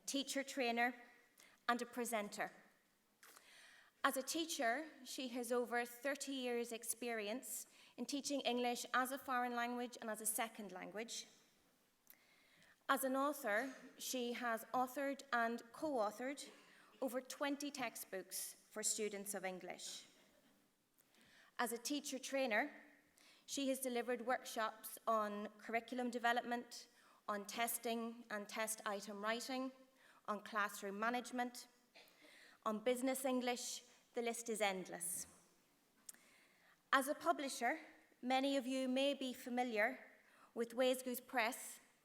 teacher trainer, and a presenter. As a teacher, she has over 30 years' experience in teaching English as a foreign language and as a second language. As an author, she has authored and co-authored over 20 textbooks for students of English. As a teacher trainer, she has delivered workshops on curriculum development, on testing and test item writing, on classroom management, on business English. The list is endless. As a publisher, many of you may be familiar with Ways Press,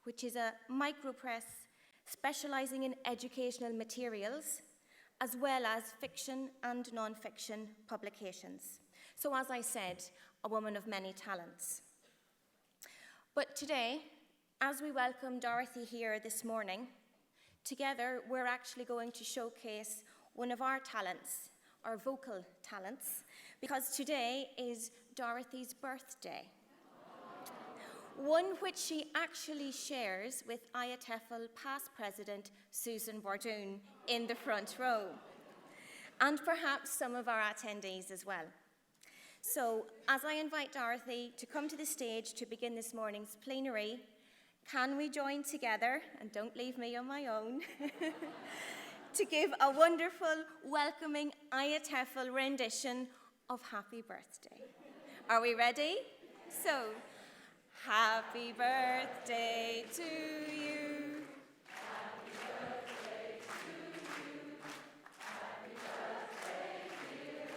which is a micropress specializing in educational materials, as well as fiction and non-fiction publications. So as I said, a woman of many talents. But today, as we welcome Dorothy here this morning, together we're actually going to showcase one of our talents, our vocal talents, because today is Dorothy's birthday. One which she actually shares with IATEFL past president Susan Bordoon in the front row, and perhaps some of our attendees as well. So, as I invite Dorothy to come to the stage to begin this morning's plenary, can we join together, and don't leave me on my own, to give a wonderful, welcoming IATEFL rendition of Happy Birthday. Are we ready? So, happy birthday to you. Happy birthday to you. Happy birthday, dear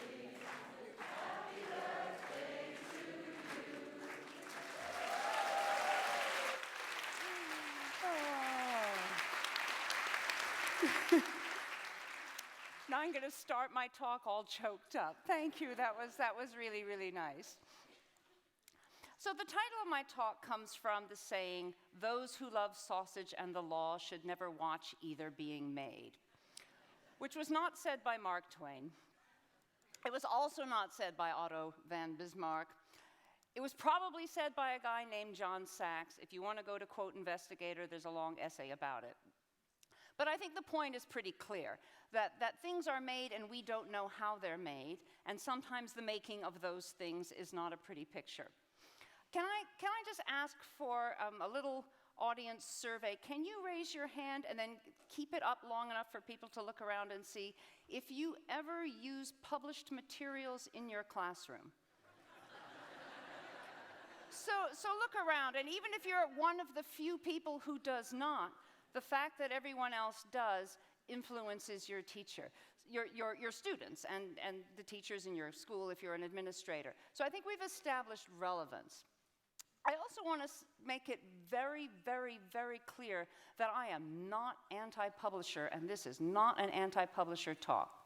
Dorothy. Happy birthday to you. Oh. Now I'm going to start my talk all choked up. Thank you. That was really, really nice. So the title of my talk comes from the saying, "Those who love sausage and the law should never watch either being made," which was not said by Mark Twain. It was also not said by Otto von Bismarck. It was probably said by a guy named John Sachs. If you want to go to quote Investigator, there's a long essay about it. But I think the point is pretty clear, that things are made and we don't know how they're made, and sometimes the making of those things is not a pretty picture. Can I just ask for a little audience survey? Can you raise your hand and then keep it up long enough for people to look around and see if you ever use published materials in your classroom? So look around, and even if you're one of the few people who does not, the fact that everyone else does influences your teacher, your students, and the teachers in your school if you're an administrator. So I think we've established relevance. I also want to make it very, very, very clear that I am not anti-publisher, and this is not an anti-publisher talk.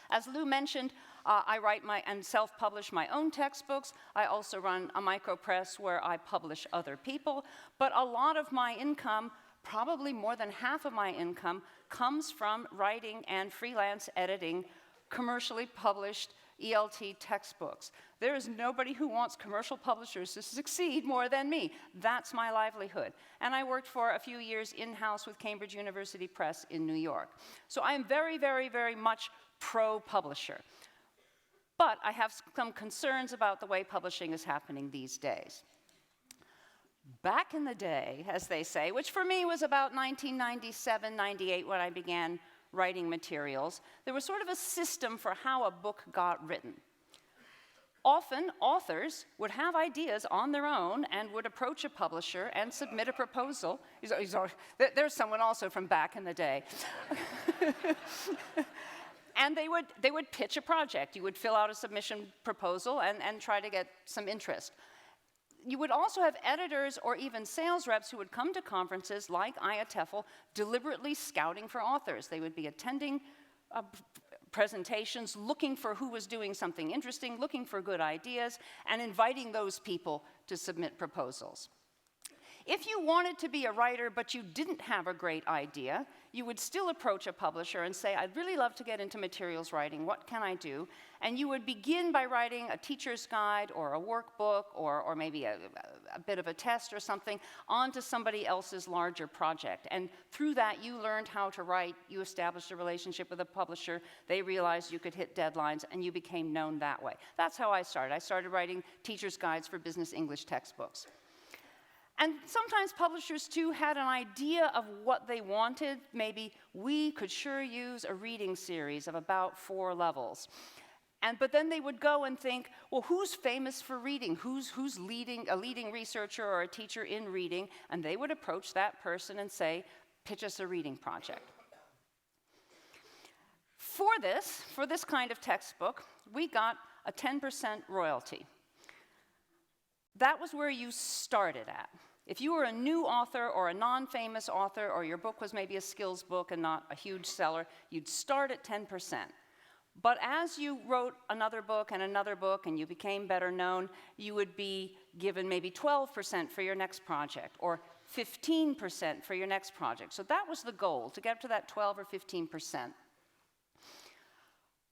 As Lou mentioned, I write and self-publish my own textbooks. I also run a micropress where I publish other people, but a lot of my income, probably more than half of my income, comes from writing and freelance editing commercially published ELT textbooks. There is nobody who wants commercial publishers to succeed more than me. That's my livelihood. And I worked for a few years in-house with Cambridge University Press in New York. So I am very, very, very much pro-publisher. But I have some concerns about the way publishing is happening these days. Back in the day, as they say, which for me was about 1997, 98 when I began writing materials, there was sort of a system for how a book got written. Often, authors would have ideas on their own and would approach a publisher and submit a proposal. There's someone also from back in the day. And they would pitch a project. You would fill out a submission proposal and try to get some interest. You would also have editors or even sales reps who would come to conferences like IATEFL, deliberately scouting for authors. They would be attending presentations, looking for who was doing something interesting, looking for good ideas, and inviting those people to submit proposals. If you wanted to be a writer but you didn't have a great idea, you would still approach a publisher and say, I'd really love to get into materials writing, what can I do? And you would begin by writing a teacher's guide or a workbook or maybe a bit of a test or something onto somebody else's larger project. And through that, you learned how to write, you established a relationship with a publisher, they realized you could hit deadlines, and you became known that way. That's how I started. I started writing teacher's guides for business English textbooks. And sometimes publishers, too, had an idea of what they wanted. Maybe we could sure use a reading series of about 4 levels. But then they would go and think, well, who's famous for reading? Who's a leading researcher or a teacher in reading? And they would approach that person and say, pitch us a reading project. For this kind of textbook, we got a 10% royalty. That was where you started at. If you were a new author or a non-famous author, or your book was maybe a skills book and not a huge seller, you'd start at 10%. But as you wrote another book and you became better known, you would be given maybe 12% for your next project or 15% for your next project. So that was the goal, to get up to that 12 or 15%.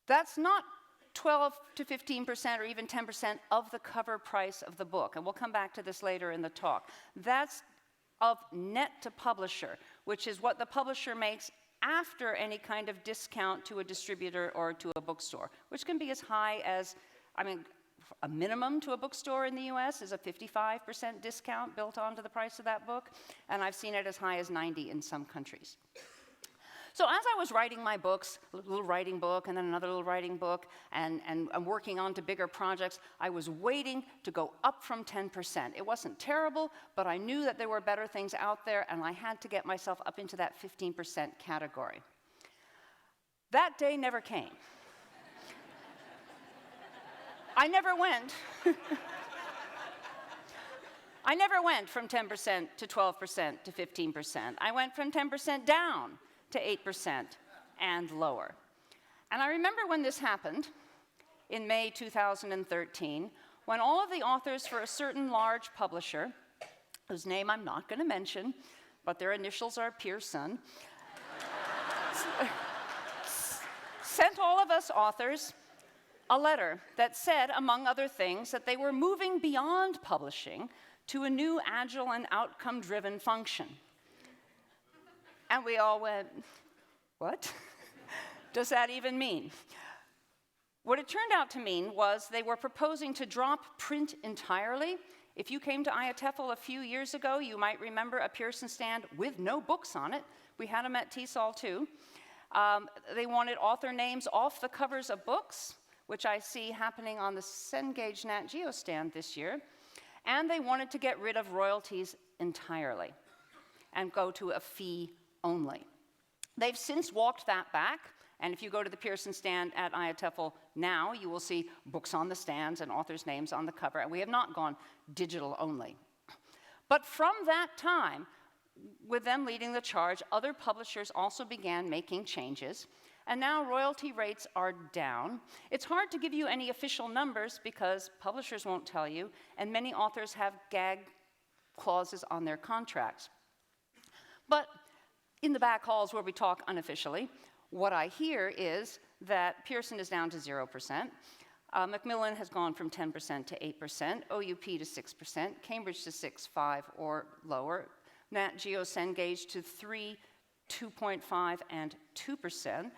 That's not 12 to 15% or even 10% of the cover price of the book. And we'll come back to this later in the talk. That's of net to publisher, which is what the publisher makes after any kind of discount to a distributor or to a bookstore, which can be as high as, a minimum to a bookstore in the US is a 55% discount built onto the price of that book, and I've seen it as high as 90% in some countries. So as I was writing my books, a little writing book and then another little writing book, and working on to bigger projects, I was waiting to go up from 10%. It wasn't terrible, but I knew that there were better things out there, and I had to get myself up into that 15% category. That day never came. I never went. I never went from 10% to 12% to 15%. I went from 10% down to 8% and lower. And I remember when this happened in May 2013, when all of the authors for a certain large publisher, whose name I'm not going to mention, but their initials are Pearson, sent all of us authors a letter that said, among other things, that they were moving beyond publishing to a new agile and outcome-driven function. And we all went, what does that even mean? What it turned out to mean was they were proposing to drop print entirely. If you came to IATEFL a few years ago, you might remember a Pearson stand with no books on it. We had them at TESOL too. They wanted author names off the covers of books, which I see happening on the Cengage Nat Geo stand this year. And they wanted to get rid of royalties entirely and go to a fee only. They've since walked that back, and if you go to the Pearson stand at IATEFL now, you will see books on the stands and authors' names on the cover, and we have not gone digital only. But from that time, with them leading the charge, other publishers also began making changes, and now royalty rates are down. It's hard to give you any official numbers because publishers won't tell you, and many authors have gag clauses on their contracts. But in the back halls where we talk unofficially, what I hear is that Pearson is down to 0%, Macmillan has gone from 10% to 8%, OUP to 6%, Cambridge to 6.5 or lower, Nat Geo Cengage to 3, 2.5, and 2%,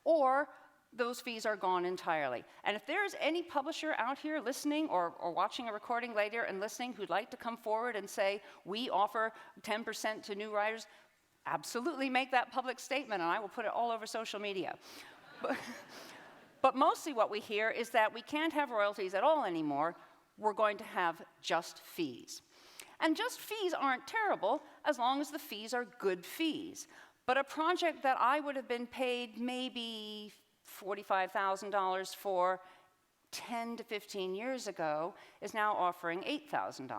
or those fees are gone entirely. And if there is any publisher out here listening or watching a recording later and listening who'd like to come forward and say, we offer 10% to new writers, absolutely make that public statement, and I will put it all over social media. But mostly what we hear is that we can't have royalties at all anymore. We're going to have just fees. And just fees aren't terrible as long as the fees are good fees. But a project that I would have been paid maybe $45,000 for 10 to 15 years ago is now offering $8,000.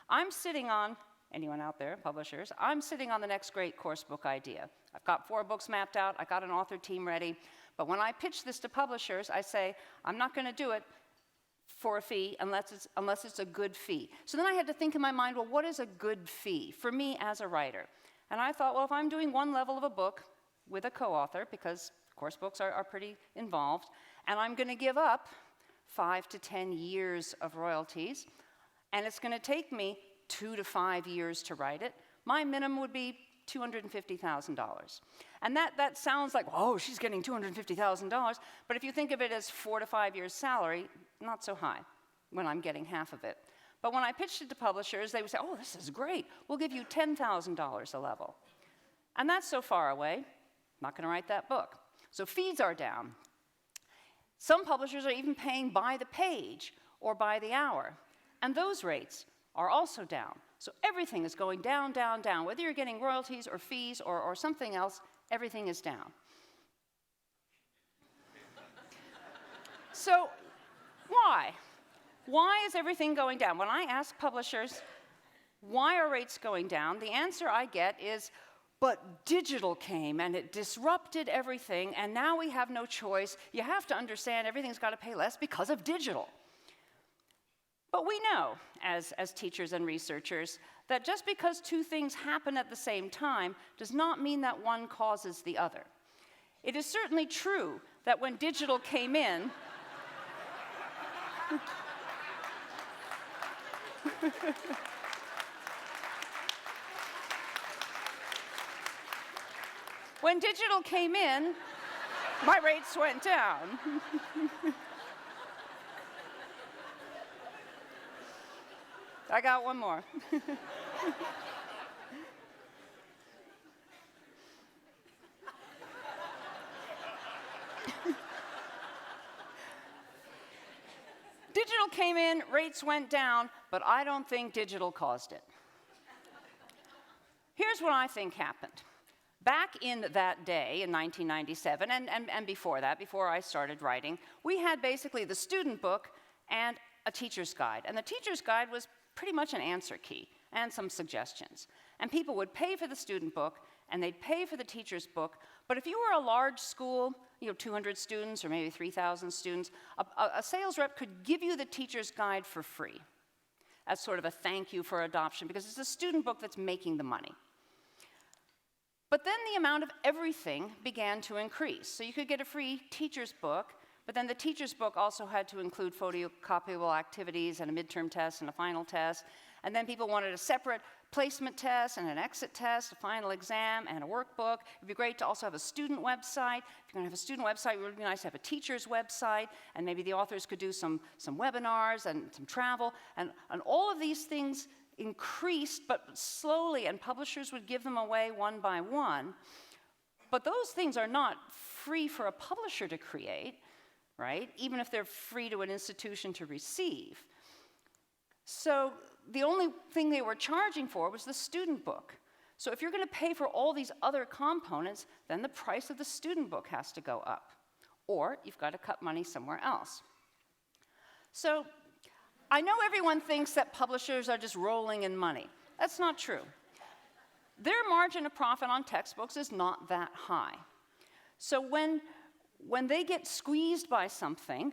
I'm sitting on, anyone out there, publishers, I'm sitting on the next great course book idea. I've got 4 books mapped out, I've got an author team ready, but when I pitch this to publishers, I say, I'm not going to do it for a fee unless it's a good fee. So then I had to think in my mind, well, what is a good fee for me as a writer? And I thought, well, if I'm doing one level of a book with a co-author, because of course books are pretty involved, and I'm going to give up 5 to 10 years of royalties, and it's going to take me 2 to 5 years to write it, my minimum would be $250,000. And that sounds like, oh, she's getting $250,000, but if you think of it as 4 to 5 years' salary, not so high when I'm getting half of it. But when I pitched it to publishers, they would say, oh, this is great. We'll give you $10,000 a level. And that's so far away, I'm not going to write that book. So fees are down. Some publishers are even paying by the page or by the hour. And those rates are also down. So everything is going down, down, down. Whether you're getting royalties or fees or something else, everything is down. So why? Why is everything going down? When I ask publishers, why are rates going down, the answer I get is, but digital came and it disrupted everything, and now we have no choice. You have to understand everything's got to pay less because of digital. But we know, as teachers and researchers, that just because two things happen at the same time does not mean that one causes the other. It is certainly true that when digital came in, when digital came in, my rates went down. I got one more. Digital came in, rates went down, but I don't think digital caused it. Here's what I think happened. Back in that day, in 1997, and before that, before I started writing, we had basically the student book and a teacher's guide. And the teacher's guide was pretty much an answer key and some suggestions. And people would pay for the student book, and they'd pay for the teacher's book. But if you were a large school, 200 students or maybe 3,000 students, a sales rep could give you the teacher's guide for free as sort of a thank you for adoption, because it's a student book that's making the money. But then the amount of everything began to increase. So you could get a free teacher's book, but then the teacher's book also had to include photocopyable activities and a midterm test and a final test. And then people wanted a separate placement test and an exit test, a final exam, and a workbook. It'd be great to also have a student website. If you're going to have a student website, it would be nice to have a teacher's website, and maybe the authors could do some webinars and some travel. And all of these things increased, but slowly, and publishers would give them away one by one. But those things are not free for a publisher to create, right? Even if they're free to an institution to receive. So the only thing they were charging for was the student book. So if you're going to pay for all these other components, then the price of the student book has to go up. Or you've got to cut money somewhere else. So I know everyone thinks that publishers are just rolling in money. That's not true. Their margin of profit on textbooks is not that high. So when they get squeezed by something,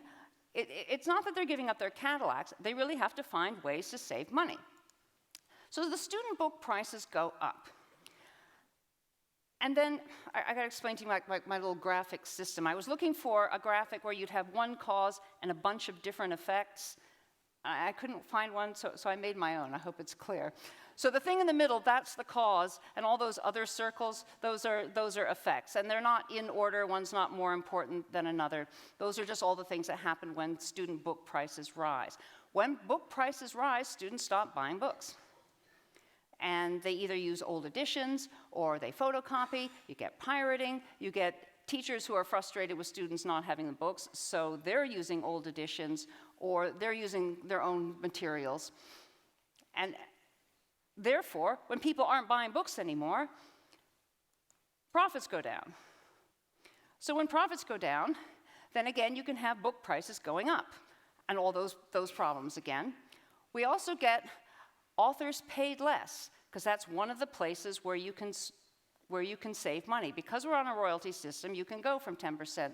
it's not that they're giving up their Cadillacs. They really have to find ways to save money. So the student book prices go up. And then I got to explain to you my little graphic system. I was looking for a graphic where you'd have one cause and a bunch of different effects. I couldn't find one, so I made my own. I hope it's clear. So the thing in the middle, that's the cause, and all those other circles, those are effects. And they're not in order. One's not more important than another. Those are just all the things that happen when student book prices rise. When book prices rise, students stop buying books. And they either use old editions, or they photocopy. You get pirating. You get teachers who are frustrated with students not having the books, so they're using old editions, or they're using their own materials. And therefore, when people aren't buying books anymore, profits go down. So when profits go down, then again, you can have book prices going up, and all those problems again. We also get authors paid less, because that's one of the places where you can save money. Because we're on a royalty system, you can go from 10%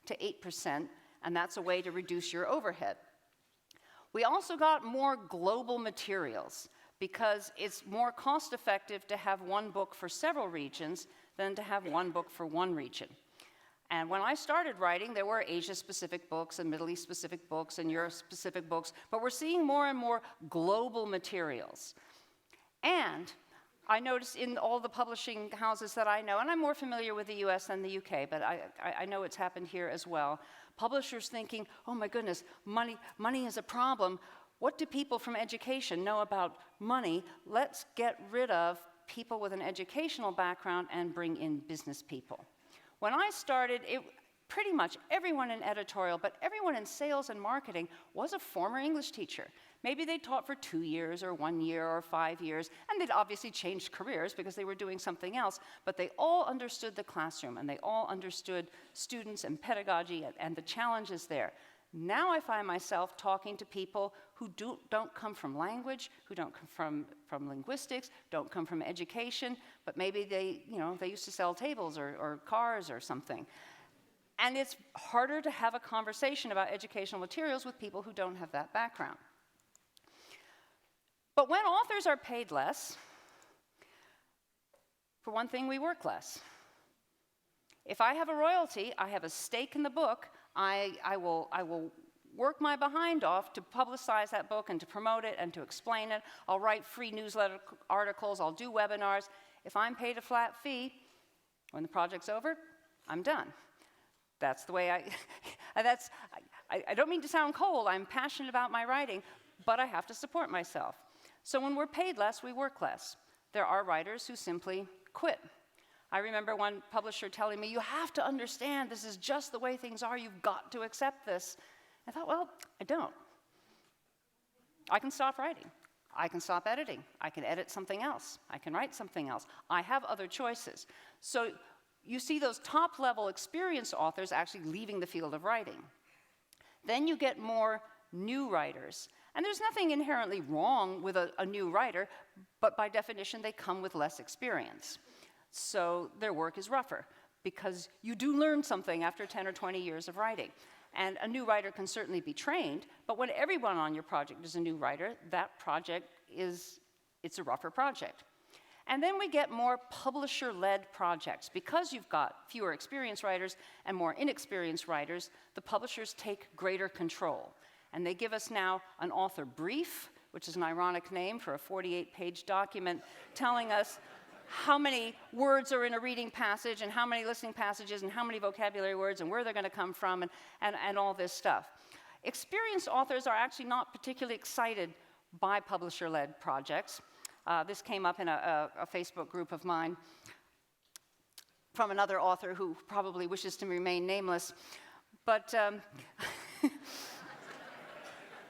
to 8%, and that's a way to reduce your overhead. We also got more global materials because it's more cost-effective to have one book for several regions than to have one book for one region. And when I started writing, there were Asia-specific books and Middle East-specific books and Europe-specific books, but we're seeing more and more global materials. And I notice in all the publishing houses that I know, and I'm more familiar with the US than the UK, but I know it's happened here as well, publishers thinking, oh my goodness, money is a problem. What do people from education know about money? Let's get rid of people with an educational background and bring in business people. When I started, pretty much everyone in editorial, but everyone in sales and marketing was a former English teacher. Maybe they taught for 2 years or 1 year or 5 years, and they'd obviously changed careers because they were doing something else, but they all understood the classroom, and they all understood students and pedagogy and the challenges there. Now I find myself talking to people who don't come from language, who don't come from linguistics, don't come from education, but maybe they used to sell tables or cars or something. And it's harder to have a conversation about educational materials with people who don't have that background. But when authors are paid less, for one thing, we work less. If I have a royalty, I have a stake in the book, I will work my behind off to publicize that book and to promote it and to explain it. I'll write free newsletter articles, I'll do webinars. If I'm paid a flat fee, when the project's over, I'm done. That's the way I don't mean to sound cold, I'm passionate about my writing, but I have to support myself. So when we're paid less, we work less. There are writers who simply quit. I remember one publisher telling me, you have to understand this is just the way things are, you've got to accept this. I thought, well, I don't. I can stop writing. I can stop editing. I can edit something else. I can write something else. I have other choices. So you see those top-level experienced authors actually leaving the field of writing. Then you get more new writers. And there's nothing inherently wrong with a new writer, but by definition, they come with less experience. So their work is rougher, because you do learn something after 10 or 20 years of writing. And a new writer can certainly be trained, but when everyone on your project is a new writer, that project it's a rougher project. And then we get more publisher-led projects. Because you've got fewer experienced writers and more inexperienced writers, the publishers take greater control. And they give us now an author brief, which is an ironic name for a 48-page document telling us how many words are in a reading passage and how many listening passages and how many vocabulary words and where they're going to come from and all this stuff. Experienced authors are actually not particularly excited by publisher-led projects. This came up in a Facebook group of mine from another author who probably wishes to remain nameless. But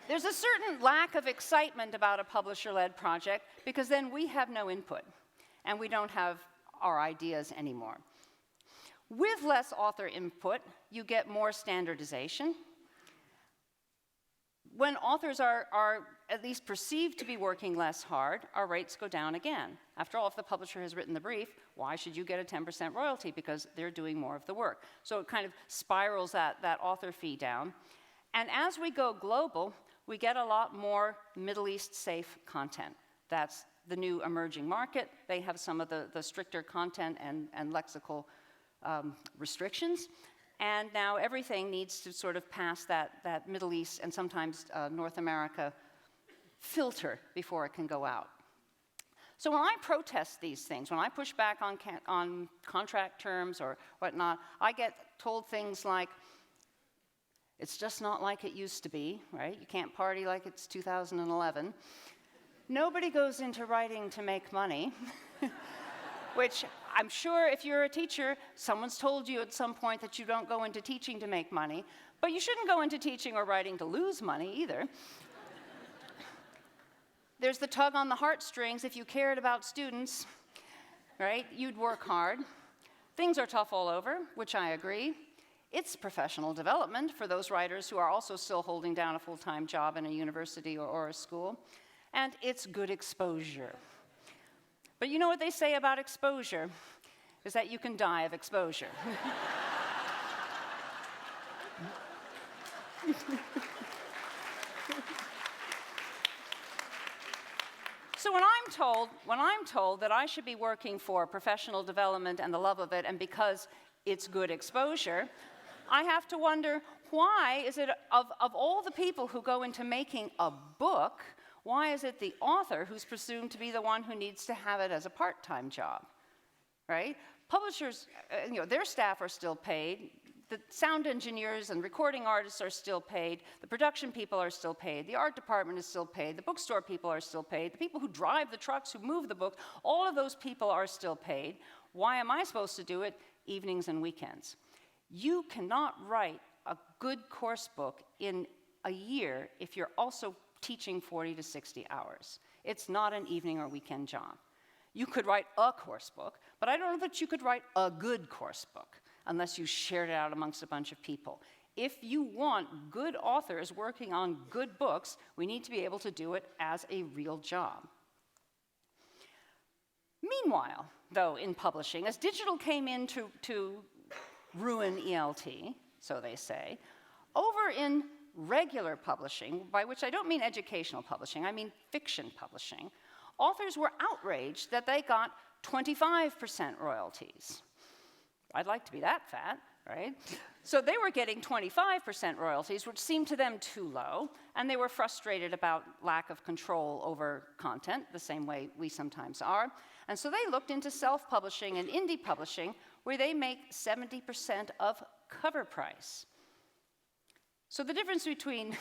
there's a certain lack of excitement about a publisher-led project because then we have no input and we don't have our ideas anymore. With less author input, you get more standardization. When authors are at least perceived to be working less hard, our rates go down again. After all, if the publisher has written the brief, why should you get a 10% royalty? Because they're doing more of the work. So it kind of spirals that author fee down. And as we go global, we get a lot more Middle East safe content. That's the new emerging market. They have some of the stricter content and lexical restrictions. And now everything needs to sort of pass that Middle East and sometimes North America filter before it can go out. So when I protest these things, when I push back on contract terms or whatnot, I get told things like, it's just not like it used to be, right? You can't party like it's 2011. Nobody goes into writing to make money, which I'm sure if you're a teacher, someone's told you at some point that you don't go into teaching to make money, but you shouldn't go into teaching or writing to lose money either. There's the tug on the heartstrings. If you cared about students, right, you'd work hard. Things are tough all over, which I agree. It's professional development for those writers who are also still holding down a full-time job in a university or a school. And it's good exposure. But you know what they say about exposure? Is that you can die of exposure. So when I'm told that I should be working for professional development and the love of it, and because it's good exposure, I have to wonder, why is it, of all the people who go into making a book, why is it the author who's presumed to be the one who needs to have it as a part-time job, right? Publishers, their staff are still paid. The sound engineers and recording artists are still paid. The production people are still paid. The art department is still paid. The bookstore people are still paid. The people who drive the trucks, who move the books, all of those people are still paid. Why am I supposed to do it evenings and weekends? You cannot write a good course book in a year if you're also teaching 40 to 60 hours. It's not an evening or weekend job. You could write a course book, but I don't know that you could write a good course book unless you shared it out amongst a bunch of people. If you want good authors working on good books, we need to be able to do it as a real job. Meanwhile, though, in publishing, as digital came in to ruin ELT, so they say, over in regular publishing, by which I don't mean educational publishing, I mean fiction publishing, authors were outraged that they got 25% royalties. I'd like to be that fat, right? So they were getting 25% royalties, which seemed to them too low, and they were frustrated about lack of control over content, the same way we sometimes are. And so they looked into self-publishing and indie publishing, where they make 70% of cover price. So the difference between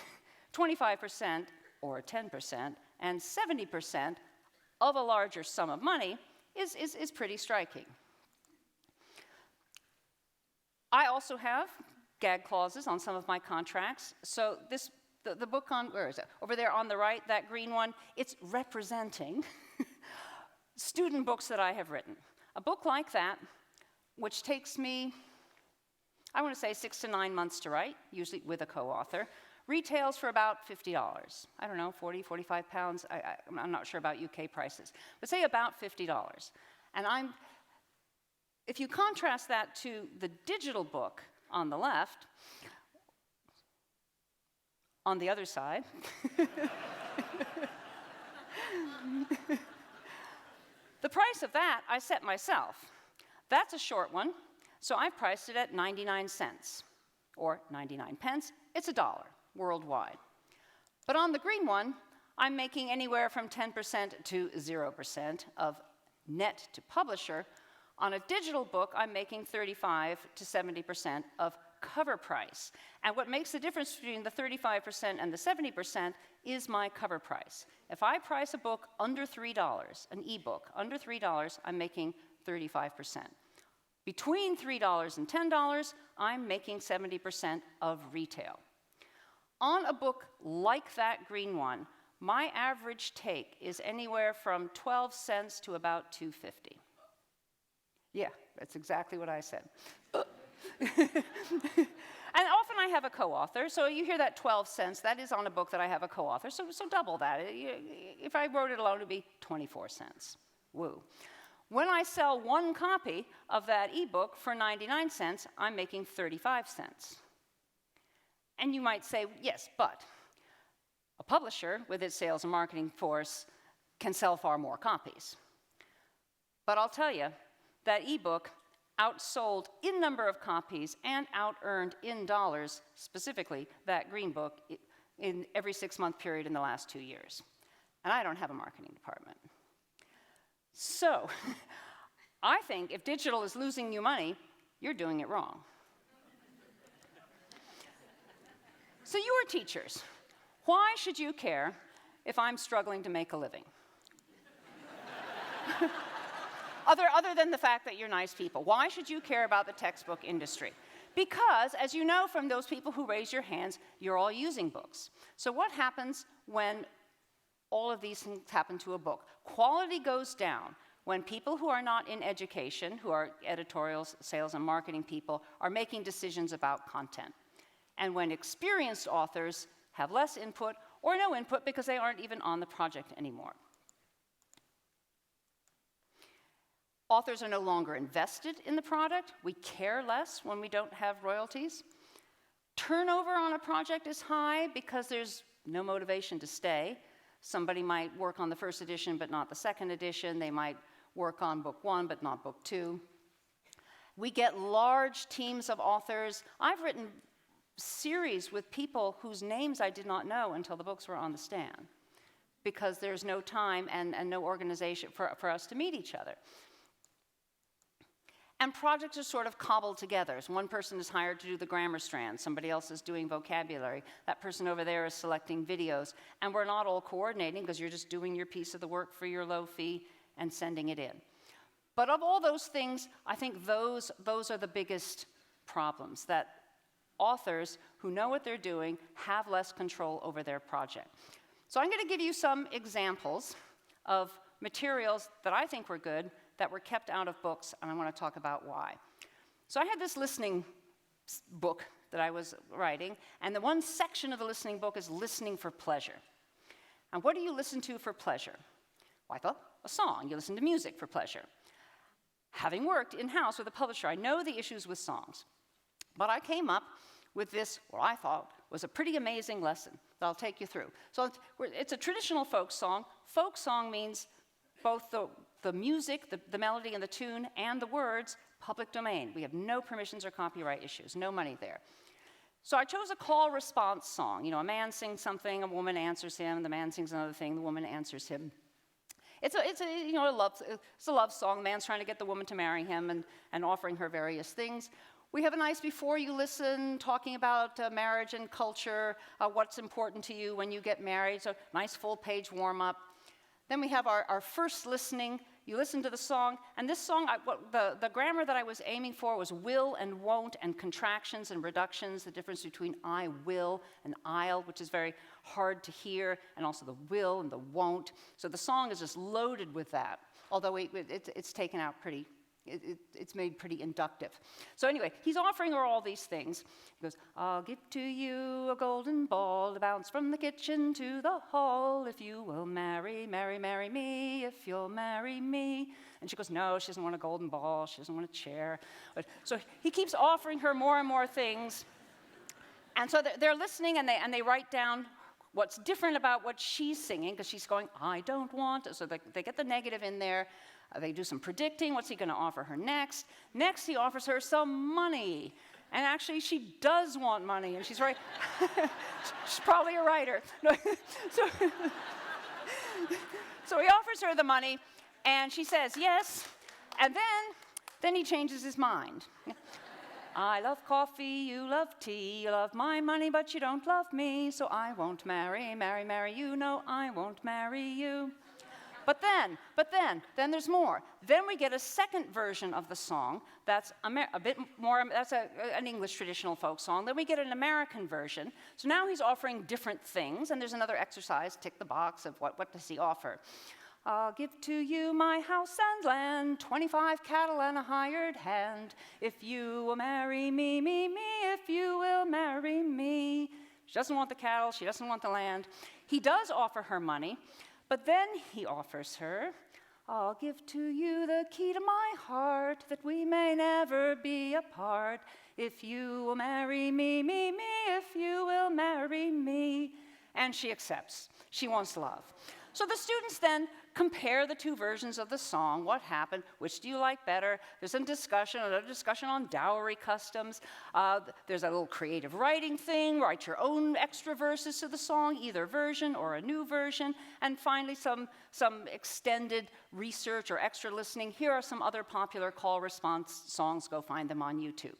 25% or 10% and 70% of a larger sum of money is pretty striking. I also have gag clauses on some of my contracts. So the book on, where is it? Over there on the right, that green one, it's representing student books that I have written. A book like that, which takes me, I want to say 6 to 9 months to write, usually with a co-author, retails for about $50. I don't know, 40, 45 pounds. I'm not sure about UK prices, but say about $50. And if you contrast that to the digital book on the left, on the other side, the price of that I set myself. That's a short one, so I've priced it at 99 cents, or 99 pence. It's $1 worldwide. But on the green one, I'm making anywhere from 10% to 0% of net to publisher. On a digital book, I'm making 35 to 70% of cover price. And what makes the difference between the 35% and the 70% is my cover price. If I price a book under $3, an ebook under $3, I'm making 35%. Between $3 and $10, I'm making 70% of retail. On a book like that green one, my average take is anywhere from 12 cents to about $2.50. Yeah, that's exactly what I said. And often I have a co-author, so you hear that 12 cents, that is on a book that I have a co-author, so double that. If I wrote it alone, it would be 24 cents. Woo. When I sell one copy of that ebook for 99 cents, I'm making 35 cents. And you might say, yes, but a publisher with its sales and marketing force can sell far more copies. But I'll tell you, that ebook outsold in number of copies and out-earned in dollars, specifically that green book, in every 6-month period in the last 2 years. And I don't have a marketing department. So, I think if digital is losing you money, you're doing it wrong. So you are teachers. Why should you care if I'm struggling to make a living? Other than the fact that you're nice people. Why should you care about the textbook industry? Because, as you know from those people who raise your hands, you're all using books. So what happens when all of these things happen to a book? Quality goes down when people who are not in education, who are editorials, sales, and marketing people, are making decisions about content. And when experienced authors have less input or no input because they aren't even on the project anymore. Authors are no longer invested in the product. We care less when we don't have royalties. Turnover on a project is high because there's no motivation to stay. Somebody might work on the first edition but not the second edition. They might work on book 1 but not book 2. We get large teams of authors. I've written series with people whose names I did not know until the books were on the stand, because there's no time and no organization for us to meet each other. And projects are sort of cobbled together. So one person is hired to do the grammar strand, somebody else is doing vocabulary, that person over there is selecting videos, and we're not all coordinating because you're just doing your piece of the work for your low fee and sending it in. But of all those things, I think those are the biggest problems, that authors who know what they're doing have less control over their project. So I'm going to give you some examples of materials that I think were good that were kept out of books, and I want to talk about why. So I had this listening book that I was writing, and the one section of the listening book is listening for pleasure. And what do you listen to for pleasure? Like a song. You listen to music for pleasure. Having worked in-house with a publisher, I know the issues with songs. But I came up with this, what I thought was a pretty amazing lesson that I'll take you through. So it's a traditional folk song. Folk song means both the music, the melody and the tune, and the words, public domain. We have no permissions or copyright issues, no money there. So I chose a call-response song. You know, a man sings something, a woman answers him, the man sings another thing, the woman answers him. It's a love song. The man's trying to get the woman to marry him and offering her various things. We have a nice before you listen, talking about marriage and culture, what's important to you when you get married, so nice full-page warm-up. Then we have our first listening. You listen to the song, and this song, the grammar that I was aiming for was will and won't and contractions and reductions, the difference between I will and I'll, which is very hard to hear, and also the will and the won't. So the song is just loaded with that, although it's taken out pretty, it's made pretty inductive. So anyway, he's offering her all these things. He goes, I'll give to you a golden ball to bounce from the kitchen to the hall if you will marry me, if you'll marry me. And she goes, no, she doesn't want a golden ball, she doesn't want a chair. So he keeps offering her more and more things. And so they're listening, and they write down what's different about what she's singing, because she's going, I don't want. So they get the negative in there. They do some predicting. What's he going to offer her next? Next, he offers her some money. And actually, she does want money, and she's right. She's probably a writer. No, so he offers her the money, and she says yes. And then he changes his mind. I love coffee, you love tea, you love my money, but you don't love me, so I won't marry you, no, I won't marry you. But then there's more. Then we get a second version of the song that's a bit more, that's an English traditional folk song. Then we get an American version. So now he's offering different things, and there's another exercise, tick the box of what does he offer. I'll give to you my house and land, 25 cattle and a hired hand, if you will marry me, if you will marry me. She doesn't want the cattle, she doesn't want the land. He does offer her money, but then he offers her, I'll give to you the key to my heart, that we may never be apart, if you will marry me, if you will marry me. And she accepts. She wants love. So the students then compare the two versions of the song. What happened? Which do you like better? There's some discussion, another discussion on dowry customs. There's a little creative writing thing. Write your own extra verses to the song, either version or a new version. And finally, some extended research or extra listening. Here are some other popular call response songs. Go find them on YouTube.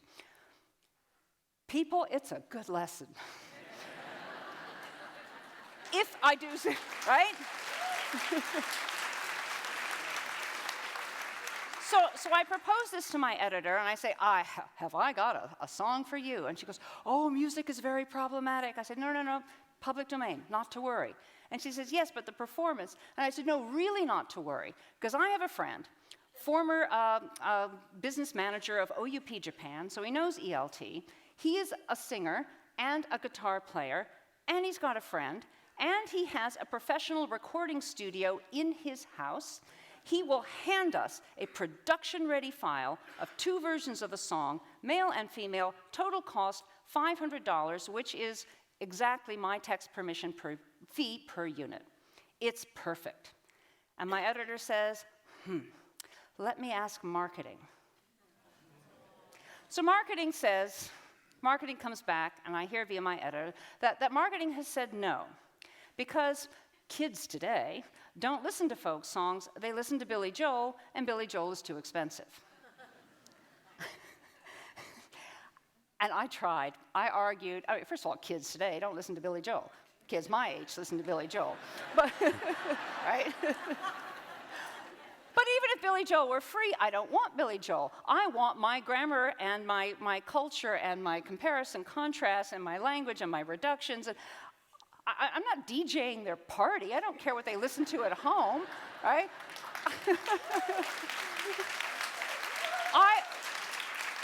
People, it's a good lesson. If I do say, right? So I propose this to my editor, and I say, have I got a song for you? And she goes, oh, music is very problematic. I said, no, public domain, not to worry. And she says, yes, but the performance. And I said, no, really not to worry, because I have a friend, former business manager of OUP Japan, so he knows ELT. He is a singer and a guitar player, and he's got a friend, and he has a professional recording studio in his house. He will hand us a production-ready file of 2 versions of the song, male and female, total cost $500, which is exactly my text permission fee per unit. It's perfect. And my editor says, let me ask marketing. So marketing comes back, and I hear via my editor that marketing has said no, because kids today don't listen to folk songs, they listen to Billy Joel, and Billy Joel is too expensive. And I tried, I argued. I mean, first of all, kids today don't listen to Billy Joel. Kids my age listen to Billy Joel, but, right? But even if Billy Joel were free, I don't want Billy Joel. I want my grammar and my culture and my comparison, contrast, and my language and my reductions. And I'm not DJing their party. I don't care what they listen to at home, right?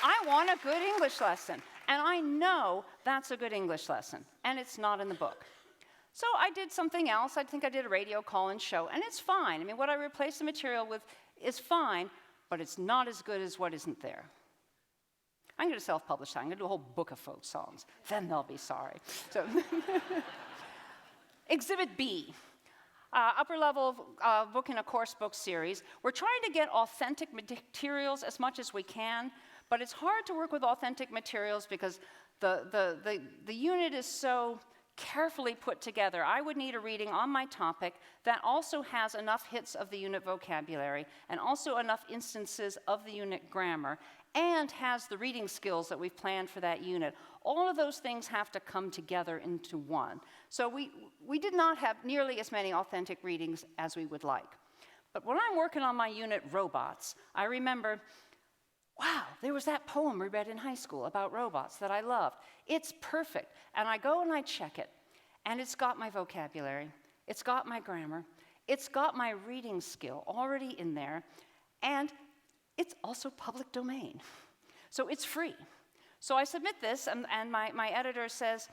I want a good English lesson. And I know that's a good English lesson. And it's not in the book. So I did something else. I think I did a radio call-in show, and it's fine. I mean, what I replaced the material with is fine, but it's not as good as what isn't there. I'm going to self-publish that. I'm going to do a whole book of folk songs. Then they'll be sorry. So, Exhibit B, upper level book in a course book series. We're trying to get authentic materials as much as we can, but it's hard to work with authentic materials because the unit is so carefully put together. I would need a reading on my topic that also has enough hits of the unit vocabulary and also enough instances of the unit grammar and has the reading skills that we've planned for that unit. All of those things have to come together into one. So we did not have nearly as many authentic readings as we would like. But when I'm working on my unit robots, I remember, wow, there was that poem we read in high school about robots that I loved. It's perfect. And I go and I check it, and it's got my vocabulary, it's got my grammar, it's got my reading skill already in there, and it's also public domain. So it's free. So I submit this, and my editor says,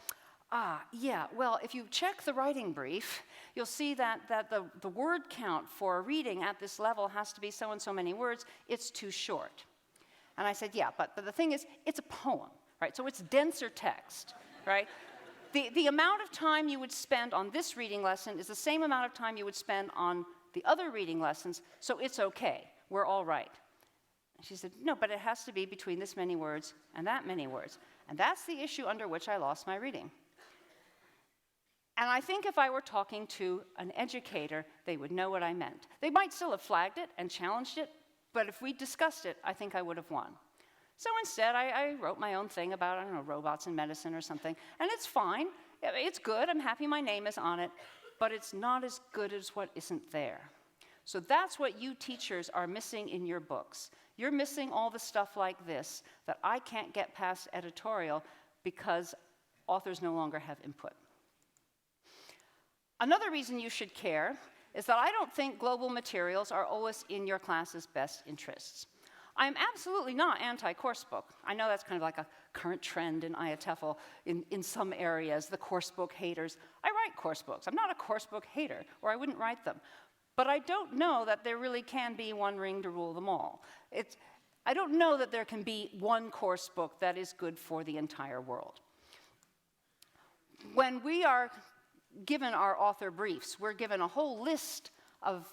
yeah, well, if you check the writing brief, you'll see that the word count for a reading at this level has to be so and so many words. It's too short. And I said, yeah, but the thing is, it's a poem, right? So it's denser text, right? The amount of time you would spend on this reading lesson is the same amount of time you would spend on the other reading lessons, so it's okay. We're all right. And she said, no, but it has to be between this many words and that many words. And that's the issue under which I lost my reading. And I think if I were talking to an educator, they would know what I meant. They might still have flagged it and challenged it, but if we discussed it, I think I would have won. So instead, I wrote my own thing about, I don't know, robots in medicine or something, and it's fine. It's good. I'm happy my name is on it, but it's not as good as what isn't there. So that's what you teachers are missing in your books. You're missing all the stuff like this that I can't get past editorial because authors no longer have input. Another reason you should care is that I don't think global materials are always in your class's best interests. I'm absolutely not anti-course book. I know that's kind of like a current trend in IATEFL in some areas, the course book haters. I write course books. I'm not a course book hater, or I wouldn't write them. But I don't know that there really can be one ring to rule them all. I don't know that there can be one course book that is good for the entire world. When we are given our author briefs, we're given a whole list of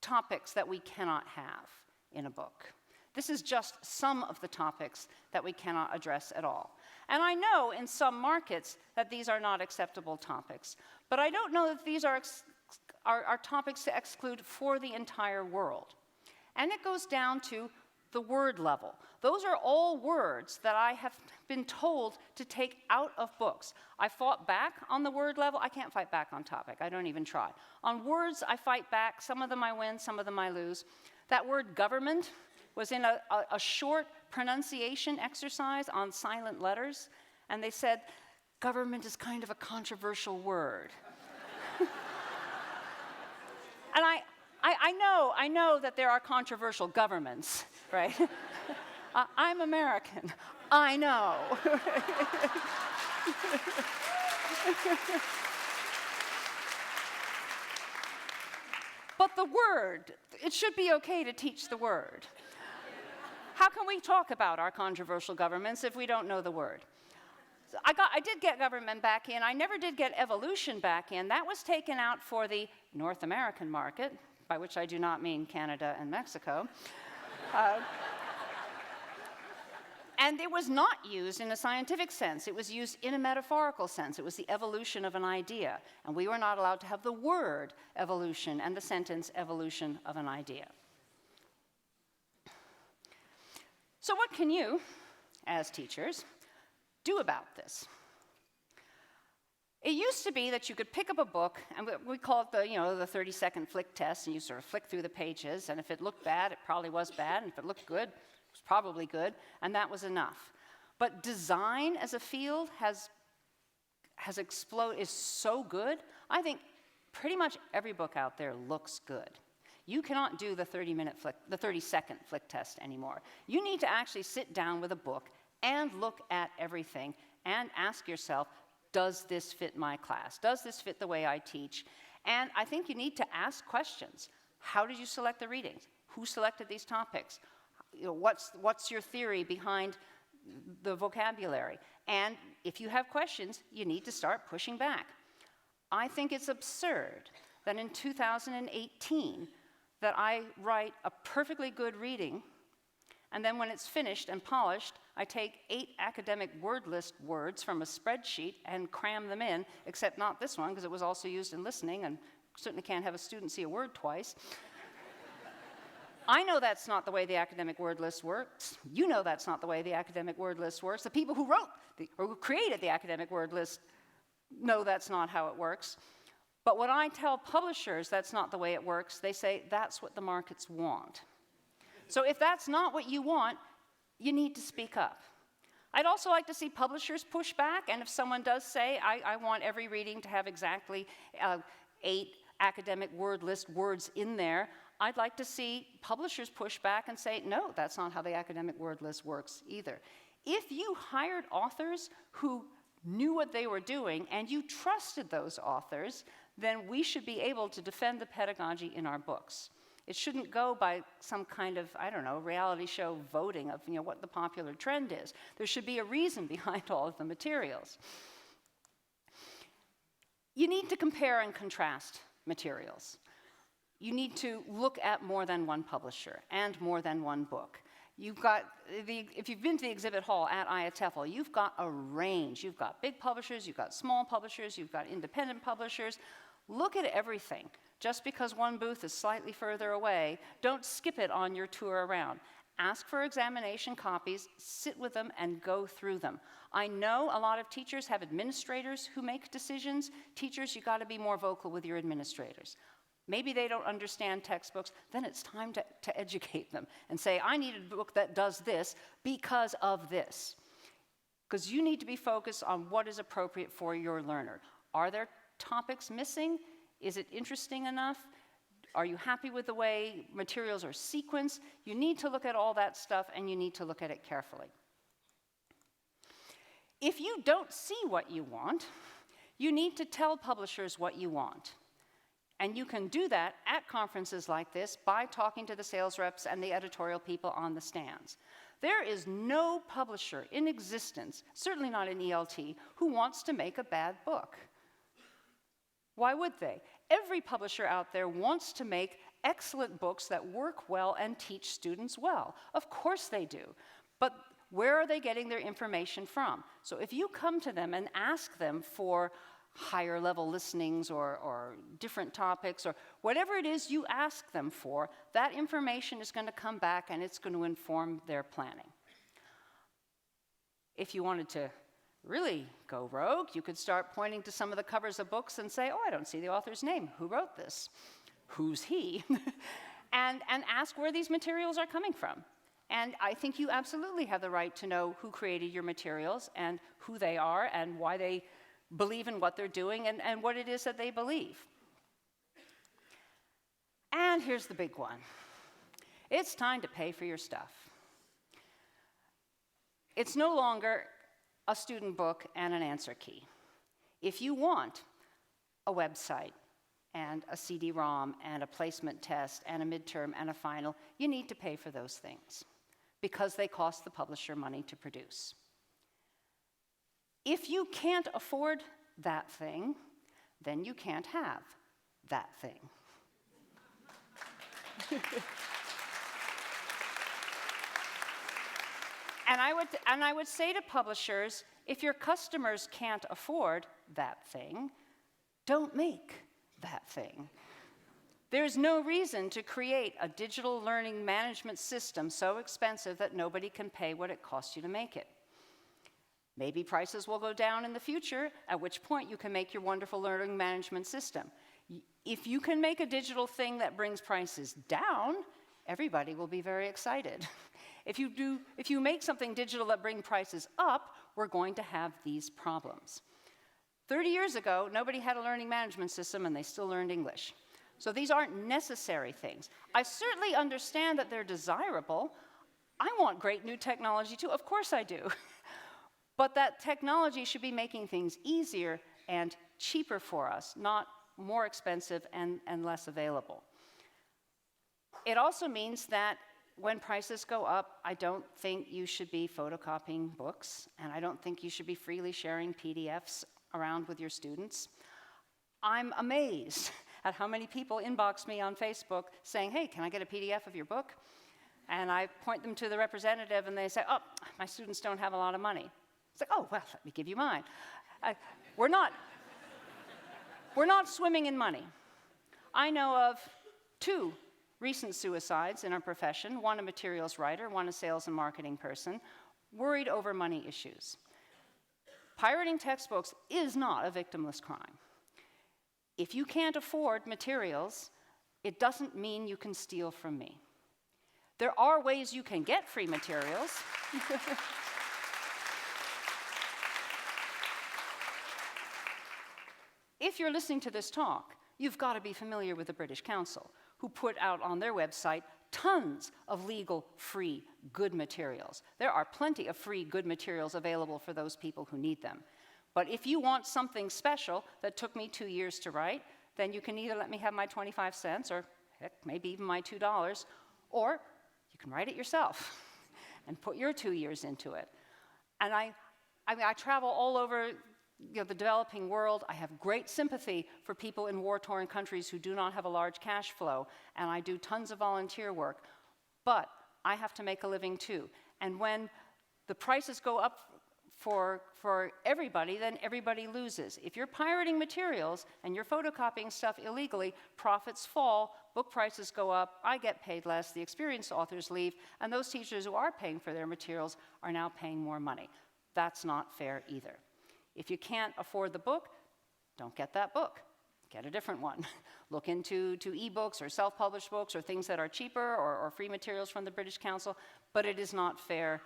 topics that we cannot have in a book. This is just some of the topics that we cannot address at all. And I know in some markets that these are not acceptable topics, but I don't know that these are topics to exclude for the entire world. And it goes down to the word level. Those are all words that I have been told to take out of books. I fought back on the word level. I can't fight back on topic. I don't even try. On words, I fight back. Some of them I win, some of them I lose. That word government was in a short pronunciation exercise on silent letters, and they said, government is kind of a controversial word. And I know that there are controversial governments, right? I'm American. I know. But the word, it should be okay to teach the word. How can we talk about our controversial governments if we don't know the word? I did get government back in. I never did get evolution back in. That was taken out for the North American market, by which I do not mean Canada and Mexico. And it was not used in a scientific sense. It was used in a metaphorical sense. It was the evolution of an idea. And we were not allowed to have the word evolution and the sentence evolution of an idea. So what can you, as teachers, do about this? It used to be that you could pick up a book, and we call it the 30-second flick test, and you sort of flick through the pages, and if it looked bad, it probably was bad, and if it looked good, it was probably good, and that was enough. But design as a field has exploded, is so good. I think pretty much every book out there looks good. You cannot do the 30-second flick test anymore. You need to actually sit down with a book and look at everything and ask yourself, does this fit my class? Does this fit the way I teach? And I think you need to ask questions. How did you select the readings? Who selected these topics? What's your theory behind the vocabulary? And if you have questions, you need to start pushing back. I think it's absurd that in 2018 that I write a perfectly good reading, and then when it's finished and polished, I take 8 academic word list words from a spreadsheet and cram them in, except not this one, because it was also used in listening, and certainly can't have a student see a word twice. I know that's not the way the academic word list works. You know that's not the way the academic word list works. The people who who created the academic word list know that's not how it works. But when I tell publishers that's not the way it works, they say that's what the markets want. So if that's not what you want, you need to speak up. I'd also like to see publishers push back, and if someone does say, I want every reading to have exactly 8 academic word list words in there, I'd like to see publishers push back and say, no, that's not how the academic word list works either. If you hired authors who knew what they were doing and you trusted those authors, then we should be able to defend the pedagogy in our books. It shouldn't go by some kind of, reality show voting of, what the popular trend is. There should be a reason behind all of the materials. You need to compare and contrast materials. You need to look at more than one publisher and more than one book. If you've been to the exhibit hall at IATEFL, you've got a range. You've got big publishers, you've got small publishers, you've got independent publishers. Look at everything. Just because one booth is slightly further away, don't skip it on your tour around. Ask for examination copies, sit with them, and go through them. I know a lot of teachers have administrators who make decisions. Teachers, you've got to be more vocal with your administrators. Maybe they don't understand textbooks, then it's time to educate them and say, I need a book that does this because of this. Because you need to be focused on what is appropriate for your learner. Are there topics missing? Is it interesting enough? Are you happy with the way materials are sequenced? You need to look at all that stuff, and you need to look at it carefully. If you don't see what you want, you need to tell publishers what you want. And you can do that at conferences like this by talking to the sales reps and the editorial people on the stands. There is no publisher in existence, certainly not in ELT, who wants to make a bad book. Why would they? Every publisher out there wants to make excellent books that work well and teach students well. Of course they do. But where are they getting their information from? So if you come to them and ask them for higher level listenings or different topics or whatever it is you ask them for, that information is going to come back and it's going to inform their planning. If you wanted to really go rogue, you could start pointing to some of the covers of books and say, oh, I don't see the author's name. Who wrote this? Who's he? and ask where these materials are coming from. And I think you absolutely have the right to know who created your materials and who they are and why they believe in what they're doing and what it is that they believe. And here's the big one. It's time to pay for your stuff. It's no longer a student book and an answer key. If you want a website and a CD-ROM and a placement test and a midterm and a final, you need to pay for those things because they cost the publisher money to produce. If you can't afford that thing, then you can't have that thing. And I would say to publishers, if your customers can't afford that thing, don't make that thing. There's no reason to create a digital learning management system so expensive that nobody can pay what it costs you to make it. Maybe prices will go down in the future, at which point you can make your wonderful learning management system. If you can make a digital thing that brings prices down, everybody will be very excited. If you make something digital that brings prices up, we're going to have these problems. 30 years ago, nobody had a learning management system and they still learned English. So these aren't necessary things. I certainly understand that they're desirable. I want great new technology too, of course I do. But that technology should be making things easier and cheaper for us, not more expensive and less available. It also means that when prices go up, I don't think you should be photocopying books, and I don't think you should be freely sharing PDFs around with your students. I'm amazed at how many people inbox me on Facebook saying, hey, can I get a PDF of your book? And I point them to the representative, and they say, oh, my students don't have a lot of money. It's like, oh, well, let me give you mine. We're not swimming in money. I know of 2 recent suicides in our profession, one a materials writer, one a sales and marketing person, worried over money issues. Pirating textbooks is not a victimless crime. If you can't afford materials, it doesn't mean you can steal from me. There are ways you can get free materials. If you're listening to this talk, you've got to be familiar with the British Council, who put out on their website tons of legal, free, good materials. There are plenty of free, good materials available for those people who need them. But if you want something special that took me 2 years to write, then you can either let me have my 25 cents, or heck, maybe even my $2, or you can write it yourself and put your 2 years into it. And I travel all over the developing world. I have great sympathy for people in war-torn countries who do not have a large cash flow, and I do tons of volunteer work. But I have to make a living too. And when the prices go up for everybody, then everybody loses. If you're pirating materials and you're photocopying stuff illegally, profits fall, book prices go up, I get paid less, the experienced authors leave, and those teachers who are paying for their materials are now paying more money. That's not fair either. If you can't afford the book, don't get that book. Get a different one. Look into e-books or self-published books or things that are cheaper, or free materials from the British Council, but it is not fair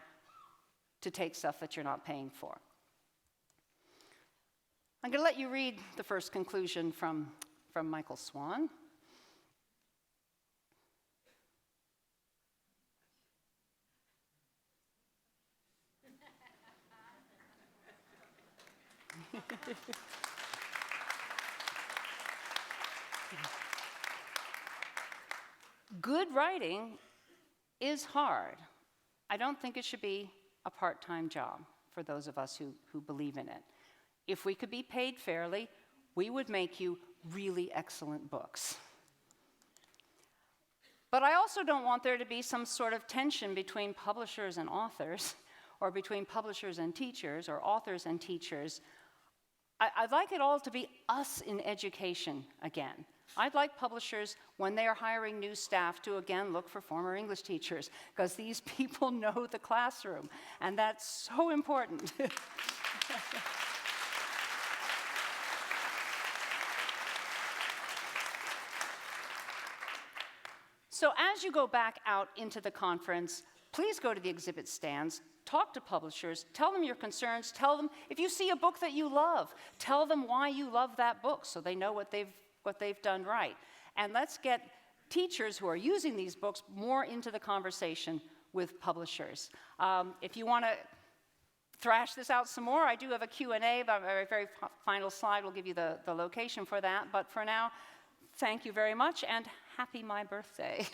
to take stuff that you're not paying for. I'm going to let you read the first conclusion from Michael Swan. Good writing is hard. I don't think it should be a part-time job for those of us who believe in it. If we could be paid fairly, we would make you really excellent books. But I also don't want there to be some sort of tension between publishers and authors, or between publishers and teachers, or authors and teachers. I'd like it all to be us in education again. I'd like publishers, when they are hiring new staff, to again look for former English teachers, because these people know the classroom, and that's so important. So as you go back out into the conference, please go to the exhibit stands, talk to publishers, tell them your concerns, tell them if you see a book that you love, tell them why you love that book so they know what they've done right. And let's get teachers who are using these books more into the conversation with publishers. If you want to thrash this out some more, I do have a Q&A, but my very final slide will give you the location for that. But for now, thank you very much, and happy my birthday.